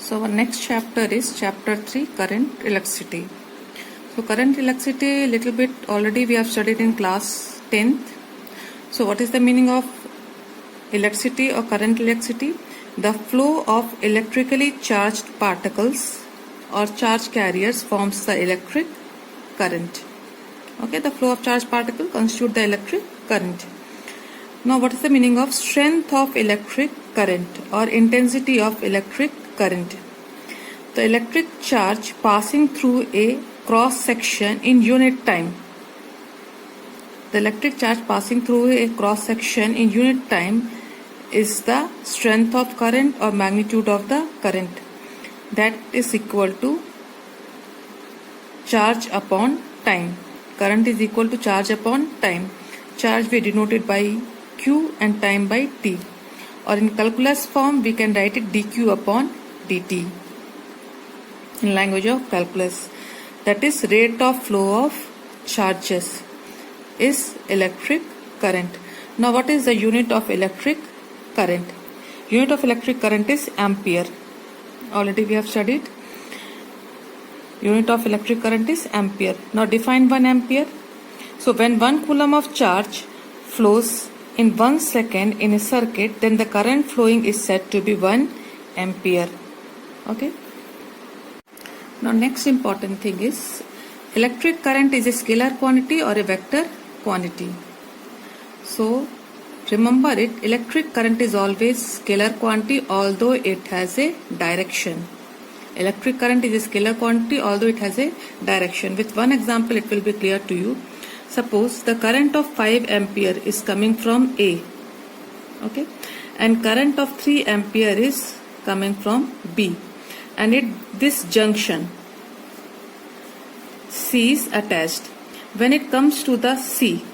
So our next chapter is chapter 3, current electricity. So current electricity, little bit already we have studied in class 10th. So what is the meaning of electricity or current electricity? The flow of electrically charged particles or charge carriers forms the electric current. Okay, the flow of charged particle constitute the electric current. Now what is the meaning of strength of electric current or intensity of electric current? The electric charge passing through a cross section in unit time. The electric charge passing through a cross section in unit time is the strength of current or magnitude of the current. That is equal to charge upon time. Current is equal to charge upon time. Charge we denoted by Q and time by T. Or in calculus form we can write it dQ upon dt in language of calculus. That is rate of flow of charges is electric current. Now what is the unit of electric current? Unit of electric current is ampere. Already we have studied. Unit of electric current is ampere. Now define 1 ampere. So when 1 coulomb of charge flows in 1 second in a circuit, then the current flowing is said to be 1 ampere. Okay. Now next important thing is electric current is a scalar quantity or a vector quantity. So remember it, electric current is always scalar quantity although it has a direction. Electric current is a scalar quantity although it has a direction. With one example it will be clear to you. Suppose the current of 5 ampere is coming from A, okay, and current of 3 ampere is coming from B, and this junction C is attached. When it comes to the C,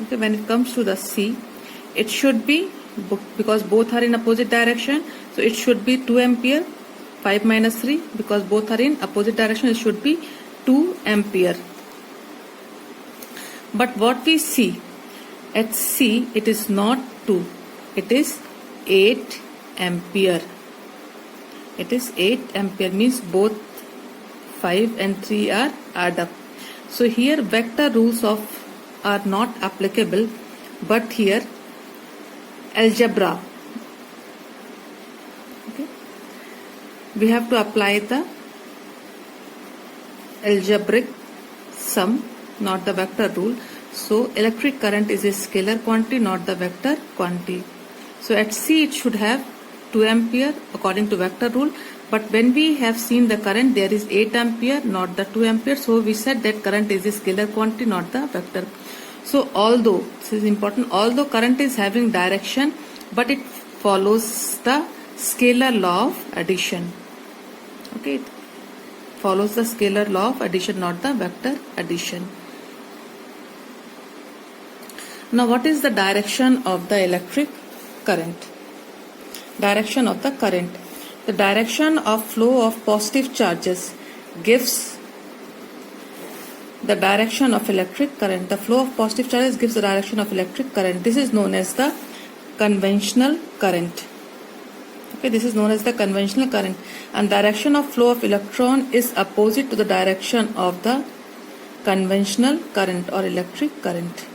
okay, when it comes to the C, it should be, because both are in opposite direction, so it should be 2 ampere. 5 minus 3, because both are in opposite direction, it should be 2 ampere. But what we see at C, it is not 2, it is 8 ampere. It is 8 ampere, means both 5 and 3 are add up. So here vector rules are not applicable, but here algebra, okay, we have to apply the algebraic sum, not the vector rule. So electric current is a scalar quantity, not the vector quantity. So at C it should have 2 ampere according to vector rule, but when we have seen the current, there is 8 ampere, not the 2 ampere. So we said that current is a scalar quantity, not the vector. So although, this is important, although current is having direction, but it follows the scalar law of addition. Okay, it follows the scalar law of addition, not the vector addition. Now what is the direction of the electric current? Direction of the current. The direction of flow of positive charges gives the direction of electric current. The flow of positive charges gives the direction of electric current. This is known as the conventional current. Okay, this is known as the conventional current, and direction of flow of electron is opposite to the direction of the conventional current or electric current.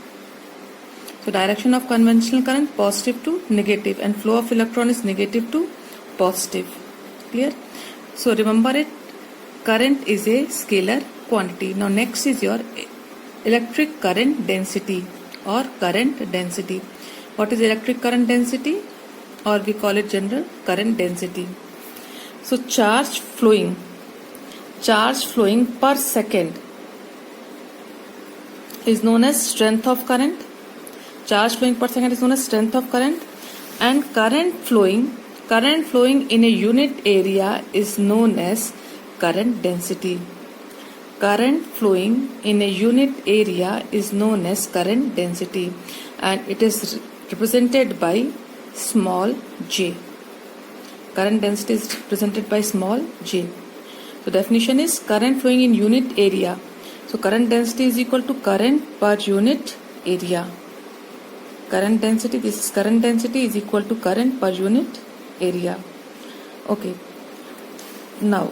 So direction of conventional current positive to negative, and flow of electron is negative to positive. Clear? So remember it, current is a scalar quantity. Now next is your electric current density or current density. What is electric current density, or we call it general current density? So charge flowing per second is known as strength of current. Charge flowing per second is known as strength of current, and current flowing in a unit area is known as current density. Current flowing in a unit area is known as current density, and it is represented by small j. Current density is represented by small j. So definition is current flowing in unit area. So current density is equal to current per unit area. current density, this is current density is equal to current per unit area. Okay, Now,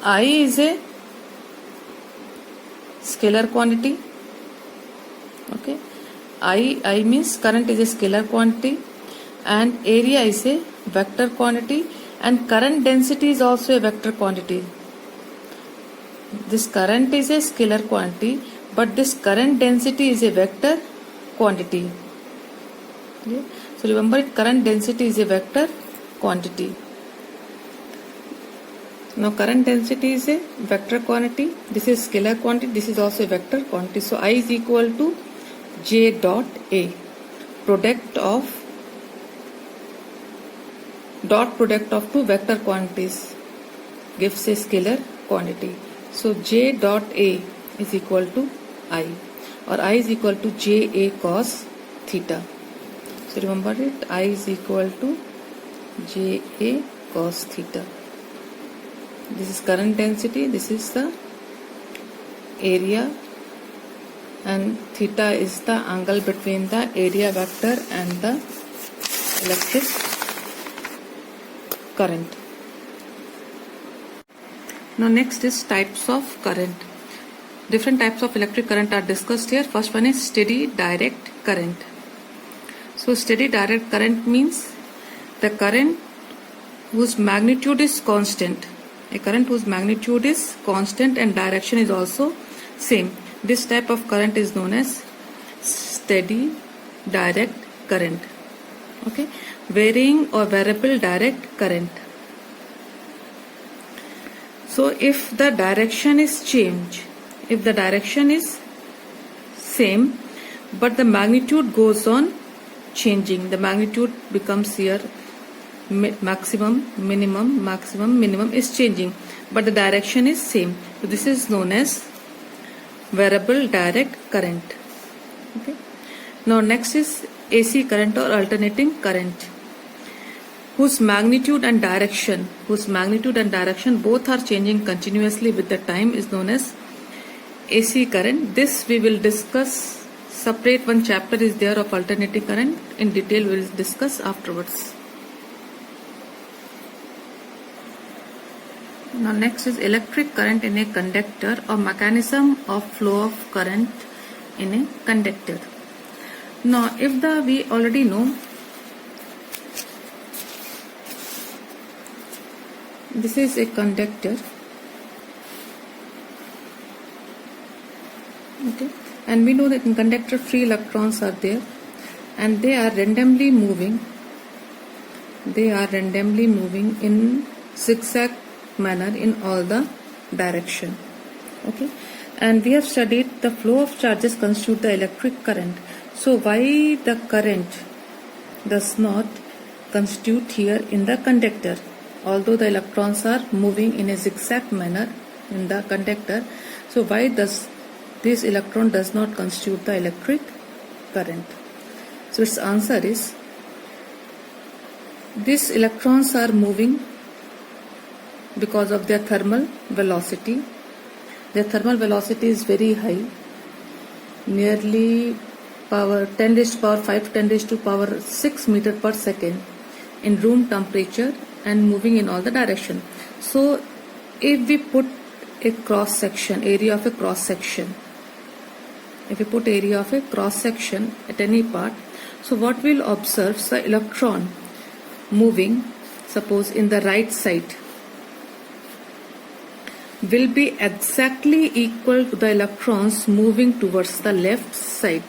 I is a scalar quantity. Okay, I means current is a scalar quantity, and area is a vector quantity, and current density is also a vector quantity. This current is a scalar quantity, but this current density is a vector quantity. Okay? So remember it, current density is a vector quantity. Now current density is a vector quantity. This is scalar quantity. This is also a vector quantity. So I is equal to J dot A. Product of two vector quantities gives a scalar quantity. So J dot A is equal to I, or I is equal to J A cos theta. So remember it, I is equal to J A cos theta. This is current density, this is the area, and theta is the angle between the area vector and the electric current. Now next is types of current. Different types of electric current are discussed here. First one is steady direct current. So steady direct current means the current whose magnitude is constant. A current whose magnitude is constant and direction is also same. This type of current is known as steady direct current. Okay, varying or variable direct current. So if the direction is changed, if the direction is same but the magnitude goes on changing, the magnitude becomes here maximum, minimum is changing, but the direction is same. So this is known as variable direct current. Okay. Now next is AC current or alternating current, whose magnitude and direction both are changing continuously with the time, is known as AC current. This we will discuss separate. One chapter is there of alternating current. In detail we will discuss afterwards. Now next is electric current in a conductor, or mechanism of flow of current in a conductor. Now if we already know, this is a conductor, okay, and we know that in conductor free electrons are there and they are randomly moving in zigzag manner in all the direction. Okay, and we have studied the flow of charges constitute the electric current. So why the current does not constitute here in the conductor, although the electrons are moving in a zigzag manner in the conductor? So why does this electron does not constitute the electric current? So its answer is, these electrons are moving because of their thermal velocity. Their thermal velocity is very high, nearly power 10 raised to power 5 10 raised to power 6 meter per second in room temperature, and moving in all the direction. So if we put a cross section, area of a cross section, if we put area of a cross section at any part, so what we'll observe, the electron moving, suppose in the right side, will be exactly equal to the electrons moving towards the left side.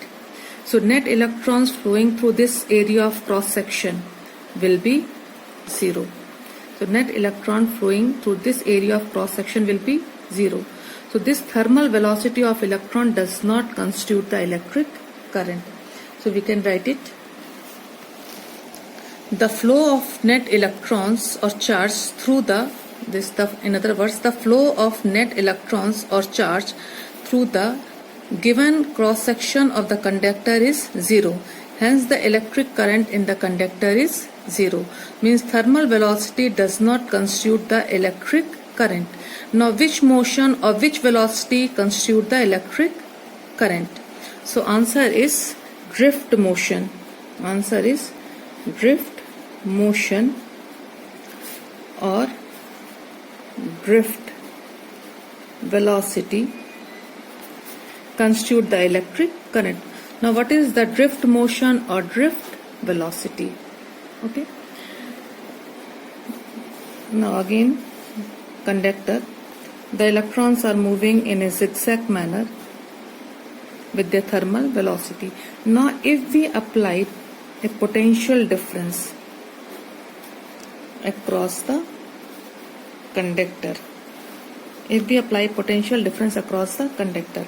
So net electrons flowing through this area of cross section will be 0. So net electron flowing through this area of cross section will be 0. So this thermal velocity of electron does not constitute the electric current. So we can write it. The flow of net electrons or charge through in other words, the flow of net electrons or charge through the given cross section of the conductor is 0. Hence the electric current in the conductor is 0. Means thermal velocity does not constitute the electric current. Now which motion or which velocity constitute the electric current? So answer is drift motion. Answer is drift motion or drift velocity constitute the electric current. Now what is the drift motion or drift velocity? Okay. Now again, conductor, the electrons are moving in a zigzag manner with their thermal velocity. Now if we apply a potential difference across the conductor, if we apply potential difference across the conductor,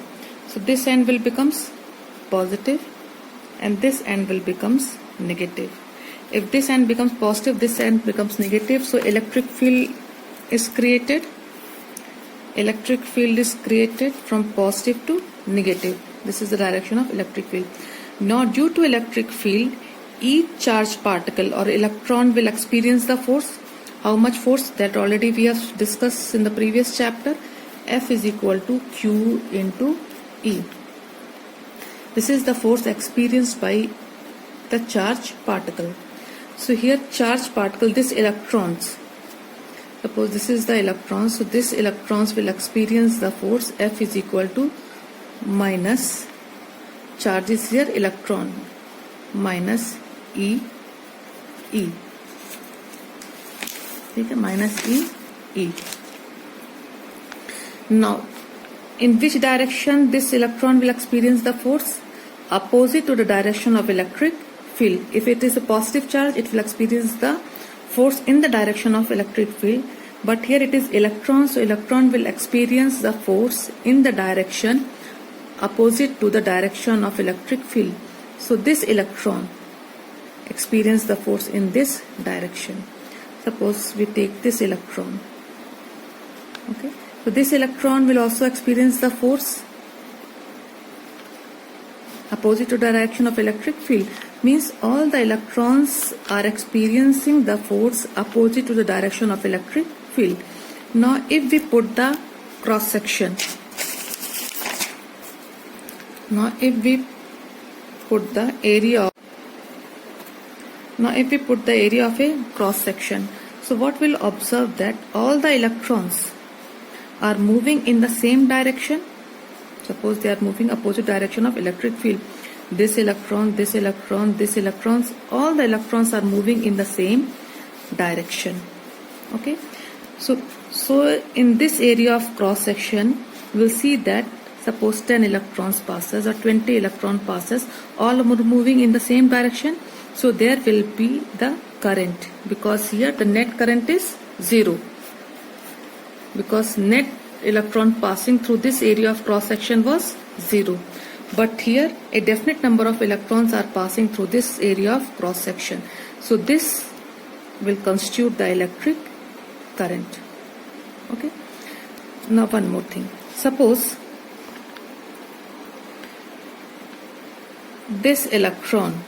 so this end will becomes positive and this end will becomes negative. If this end becomes positive, this end becomes negative, so electric field is created. Electric field is created from positive to negative. This is the direction of electric field. Now due to electric field, each charged particle or electron will experience the force. How much force? That already we have discussed in the previous chapter. F is equal to Q into E. This is the force experienced by the charged particle. So here charged particle, this electrons, suppose this is the electron, so this electrons will experience the force F is equal to minus, charge is here electron, minus E, okay, minus E. Now in which direction this electron will experience the force? Opposite to the direction of electric field. If it is a positive charge, it will experience the force in the direction of electric field, but here it is electron, so electron will experience the force in the direction opposite to the direction of electric field. So this electron experience the force in this direction. Suppose we take this electron, okay, so this electron will also experience the force opposite to the direction of electric field. Means all the electrons are experiencing the force opposite to the direction of electric field. Now if we put the cross section, put the area of a cross section, so what we'll observe that all the electrons are moving in the same direction. Suppose they are moving opposite direction of electric field. This electron, this electron, this electrons, all the electrons are moving in the same direction. Okay. So in this area of cross section, we'll see that suppose 10 electrons passes or 20 electron passes, all are moving in the same direction. So there will be the current, because here the net current is 0. Because net electron passing through this area of cross section was 0. But here a definite number of electrons are passing through this area of cross section. So this will constitute the electric current. Okay. Now one more thing. Suppose this electron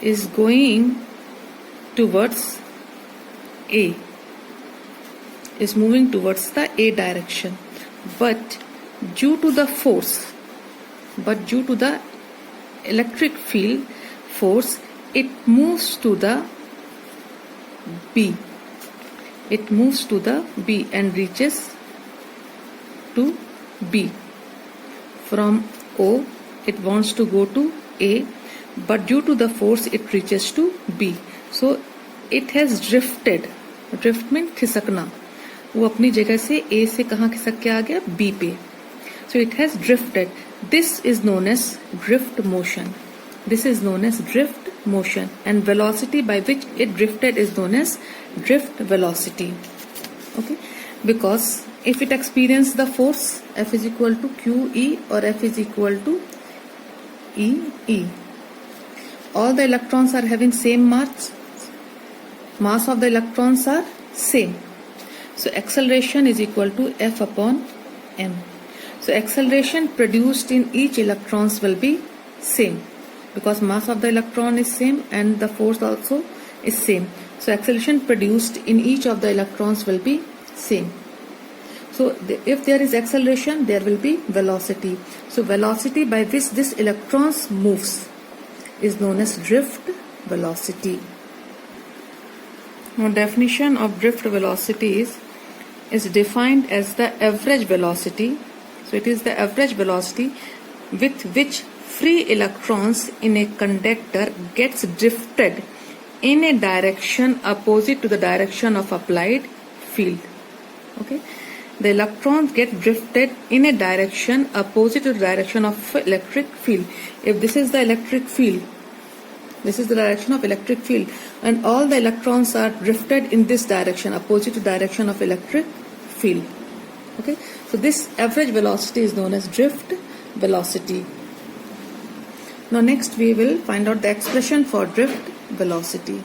is going towards A, is moving towards the A direction, but due to the electric field force, it moves to the B. It moves to the B and reaches to B. From O, it wants to go to A, but due to the force, it reaches to B. So it has drifted. Drift means खिसकना. वो अपनी जगह से A से कहाँ खिसक के आ गया? B पे. So it has drifted. This is known as drift motion. This is known as drift motion, and velocity by which it drifted is known as drift velocity. Okay, because if it experiences the force F is equal to QE or F is equal to EE, all the electrons are having same mass. Mass of the electrons are same. So acceleration is equal to F upon m. So acceleration produced in each electrons will be same, because mass of the electron is same and the force also is same. So acceleration produced in each of the electrons will be same. So if there is acceleration, there will be velocity. So velocity by which this electrons moves is known as drift velocity. Now, definition of drift velocity is defined as the average velocity. So it is the average velocity with which free electrons in a conductor gets drifted in a direction opposite to the direction of applied field. Okay, the electrons get drifted in a direction opposite to the direction of electric field. If this is the electric field, this is the direction of electric field, and all the electrons are drifted in this direction opposite to direction of electric field. Okay, so this average velocity is known as drift velocity. Now next we will find out the expression for drift velocity.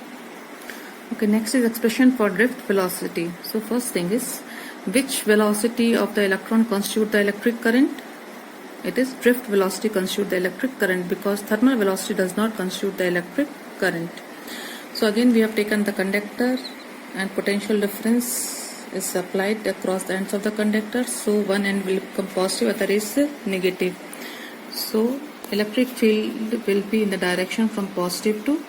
Okay, next is expression for drift velocity. So first thing is, which velocity of the electron constitute the electric current? It is drift velocity constitute the electric current, because thermal velocity does not constitute the electric current. So again we have taken the conductor and potential difference is applied across the ends of the conductor. So one end will become positive, other is negative. So electric field will be in the direction from positive to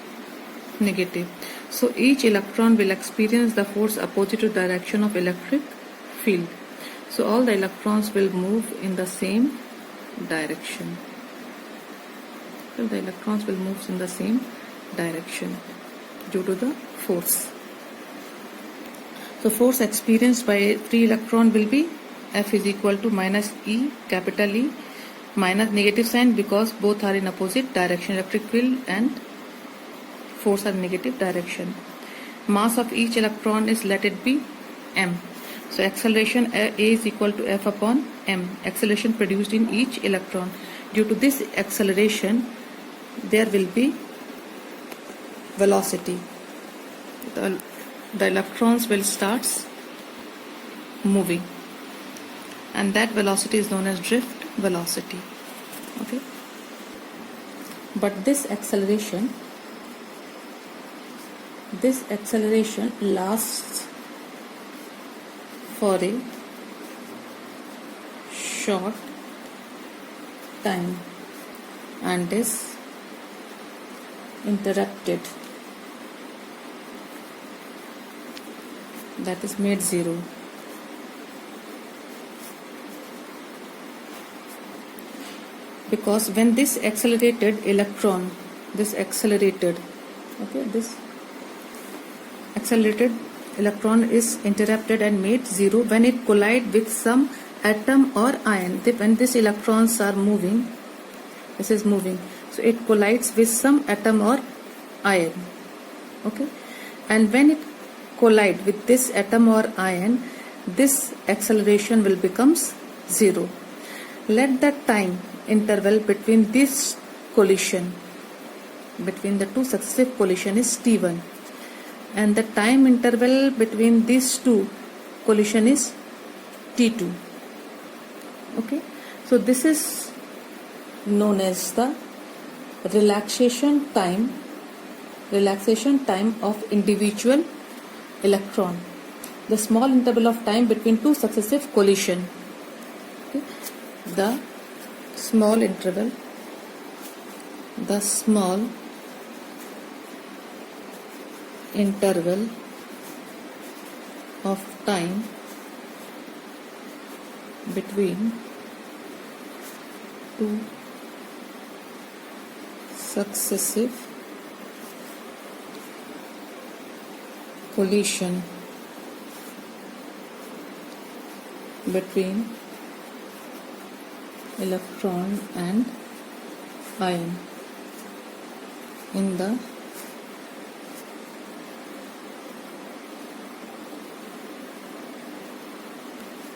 negative. So each electron will experience the force opposite to the direction of electric field. So all the electrons will move in the same direction. So the electrons will move in the same direction due to the force. So force experienced by a free electron will be F is equal to minus E, capital E, minus negative sign because both are in opposite direction. Electric field and force are in negative direction. Mass of each electron is, let it be, m. So acceleration A is equal to F upon m. Acceleration produced in each electron. Due to this acceleration, there will be velocity. The electrons will start moving, and that velocity is known as drift velocity. Okay, but this acceleration lasts for a short time and is interrupted, that is made zero. Because when this accelerated electron, this accelerated electron is interrupted and made zero when it collides with some atom or ion. When these electrons are moving, this is moving, so it collides with some atom or ion. Okay, and when it collides with this atom or ion, this acceleration will becomes zero. Let the time interval between this collision, between the two successive collision, is t1, and the time interval between these two collision is t2. Okay, so this is known as the relaxation time of individual electron, the small interval of time between two successive collision. Okay, the small interval of time between two successive collision between electron and ion in the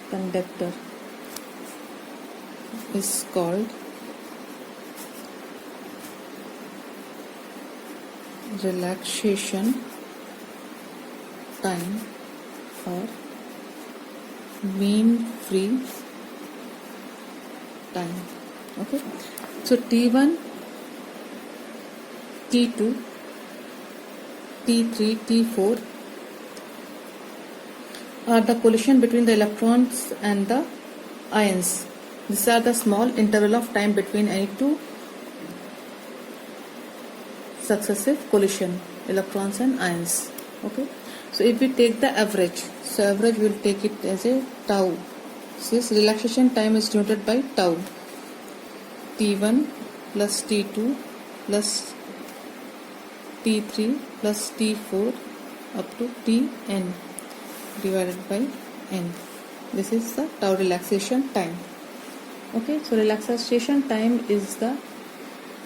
conductor is called relaxation time or mean free time. Okay, so T1, T2, T3, T4 are the collision between the electrons and the ions. These are the small interval of time between any two successive collision, electrons and ions. Okay, So if we take the average, so average will take it as a tau. Since relaxation time is denoted by tau, T1 plus T2 plus T3 plus T4 up to Tn divided by n. This is the tau relaxation time. Okay, so relaxation time is the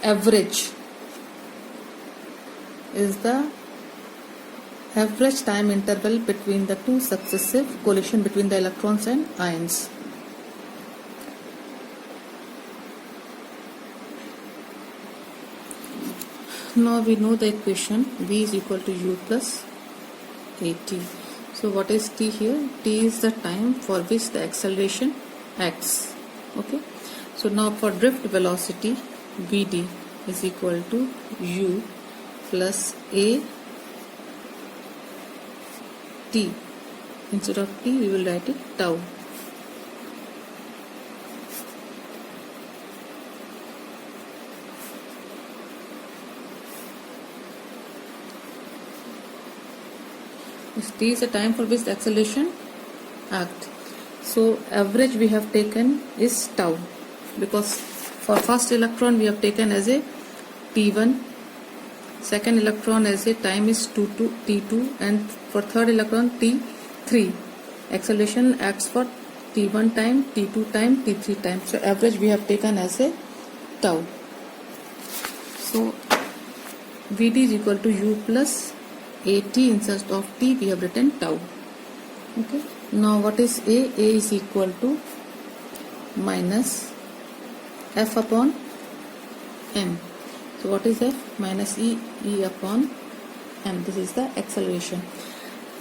average, time interval between the two successive collision between the electrons and ions. Now we know the equation V is equal to U plus AT. So what is T here? T is the time for which the acceleration acts. Okay. So now for drift velocity, Vd is equal to U plus A T. Instead of T, we will write it tau. T is the time for which the acceleration acts. So average we have taken is tau, because for first electron we have taken as a T1, second electron as a time is T2, and for third electron T3. Acceleration acts for T1 time, T2 time, T3 time. So average we have taken as a tau. So Vd is equal to U plus AT. Instead of T we have written tau. Okay. Now what is A? A is equal to minus F upon M. So what is F? Minus E upon M. This is the acceleration.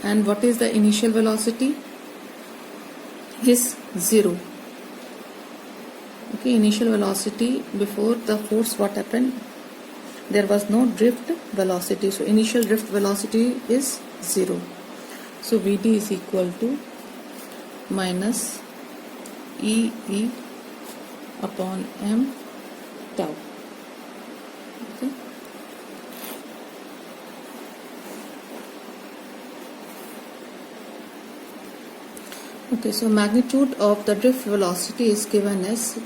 And what is the initial velocity? Is 0. Okay, initial velocity before the force, what happened? There was no drift velocity. So initial drift velocity is 0. So Vd is equal to minus E upon M tau. Okay. Okay, so magnitude of the drift velocity is given as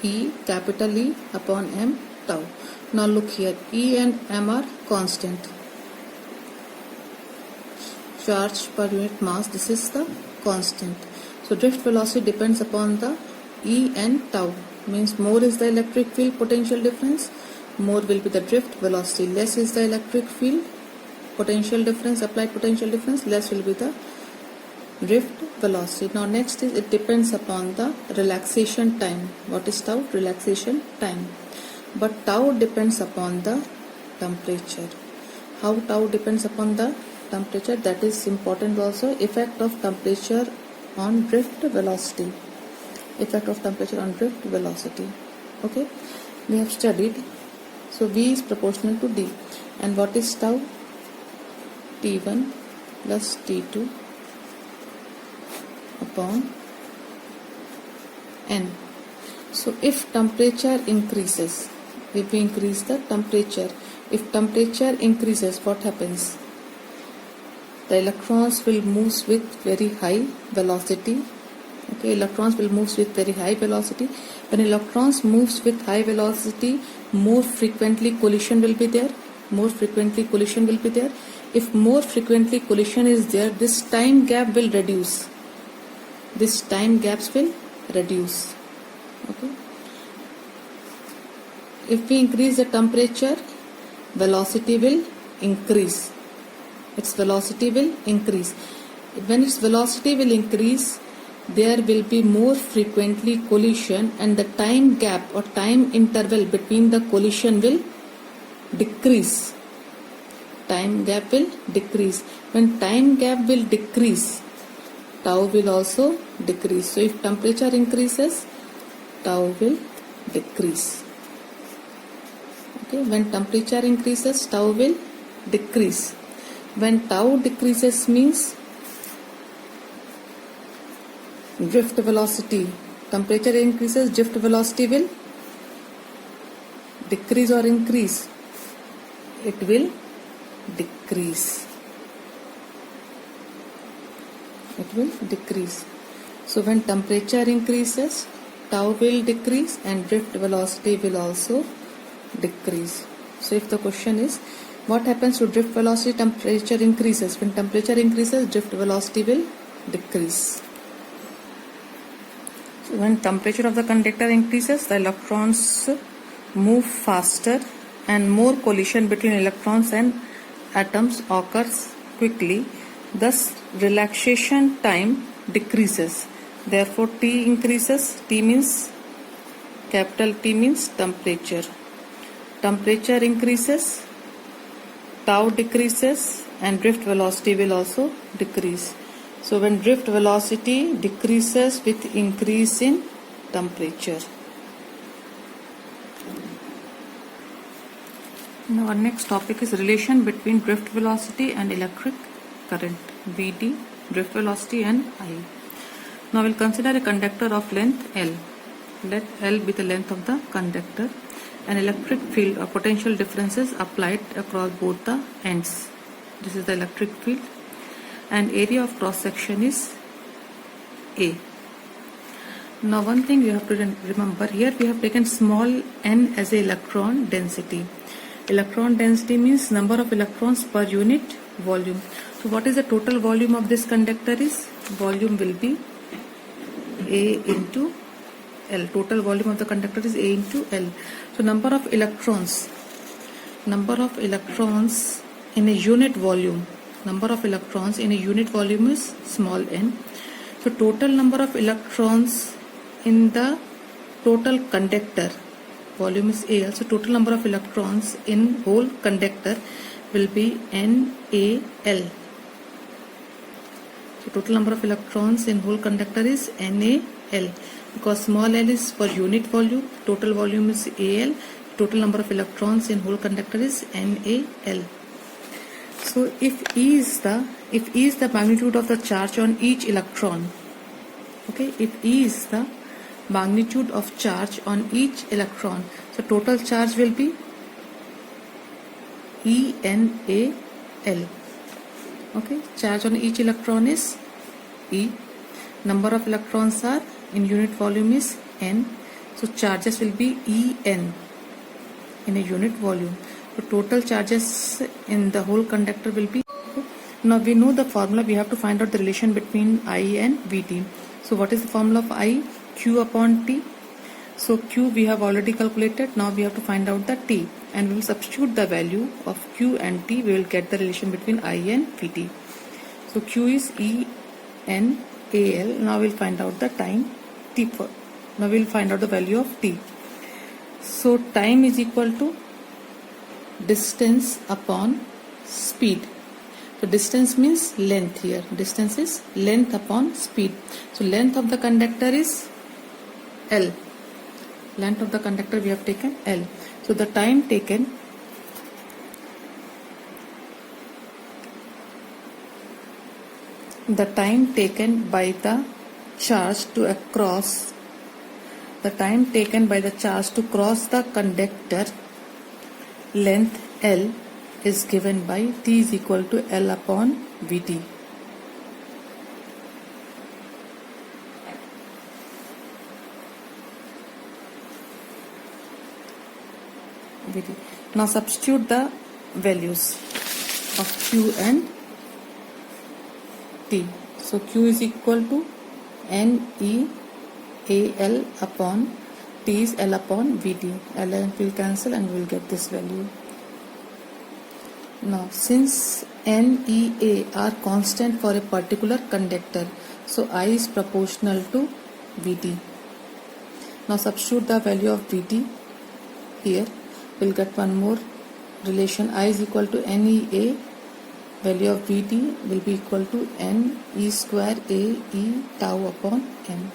E, capital E upon M tau. Now look here, E and M are constant. Charge per unit mass, this is the constant. So drift velocity depends upon the E and tau. Means more is the electric field potential difference, more will be the drift velocity. Less is the electric field potential difference, applied potential difference, less will be the drift velocity. Now next is, it depends upon the relaxation time. What is tau? Relaxation time. But tau depends upon the temperature. How tau depends upon the temperature? That is important also. Effect of temperature on drift velocity. Effect of temperature on drift velocity. Okay, we have studied. So V is proportional to D. And what is tau? T1 plus T2 upon N. So if temperature increases, if we increase the temperature, if temperature increases, what happens? The electrons will move with very high velocity. Okay, electrons will move with very high velocity. When electrons moves with high velocity, more frequently collision will be there. More frequently collision will be there. If more frequently collision is there, this time gap will reduce. This time gaps will reduce. Okay. If we increase the temperature, velocity will increase. Its velocity will increase. When its velocity will increase, there will be more frequently collision, and the time gap or time interval between the collision will decrease. Time gap will decrease. When time gap will decrease, tau will also decrease. So if temperature increases, tau will decrease. Okay, when temperature increases, tau will decrease. When tau decreases means drift velocity. Temperature increases, drift velocity will decrease or increase? It will decrease. it will decrease. So when temperature increases, tau will decrease and drift velocity will also decrease. So if the question is, what happens to drift velocity? Temperature increases. When temperature increases, drift velocity will decrease. So when temperature of the conductor increases, the electrons move faster and more collision between electrons and atoms occurs quickly. Thus, relaxation time decreases. Therefore, T increases. T means, capital T means temperature. Temperature increases, tau decreases, and drift velocity will also decrease. So when drift velocity decreases with increase in temperature. Now our next topic is relation between drift velocity and electric current, Vd, drift velocity and I. Now we'll consider a conductor of length L. Let L be the length of the conductor. An electric field or potential difference is applied across both the ends. This is the electric field. And area of cross section is A. Now one thing you have to remember, here we have taken small n as a electron density. Electron density means number of electrons per unit volume. So what is the total volume of this conductor is? Volume will be A into L. Total volume of the conductor is A into L. So number of electrons in a unit volume. Number of electrons in a unit volume is small n. So total number of electrons in the total conductor volume is AL. So total number of electrons in whole conductor will be NaL. So total number of electrons in whole conductor is NaL. Because small l is for unit volume, total volume is AL. Total number of electrons in whole conductor is NaL. So if E is the magnitude of the charge on each electron, okay, if E is the magnitude of charge on each electron, so total charge will be ENaL. Okay, charge on each electron is E. Number of electrons are in unit volume is N. So charges will be En in a unit volume. So total charges in the whole conductor will be. Now we know the formula. We have to find out the relation between I and Vt. So what is the formula of I? Q upon T. So Q we have already calculated. Now we have to find out the T, and we will substitute the value of Q and T. We will get the relation between I and Vt. So Q is ENAL. Now we'll find out the time T. Now we'll find out the value of T. So time is equal to distance upon speed. So distance means length here. Distance is length upon speed. So length of the conductor is L. Length of the conductor we have taken L. So the time taken by the charge to cross the conductor length L is given by T is equal to L upon Vt. Now substitute the values of Q and T. So Q is equal to NeAl upon T is L upon Vt. L will cancel and we will get this value. Now since N, E, A are constant for a particular conductor, so I is proportional to Vt. Now substitute the value of Vt here. We'll get one more relation. I is equal to NEA. Value of Vt will be equal to NE square A E tau upon M.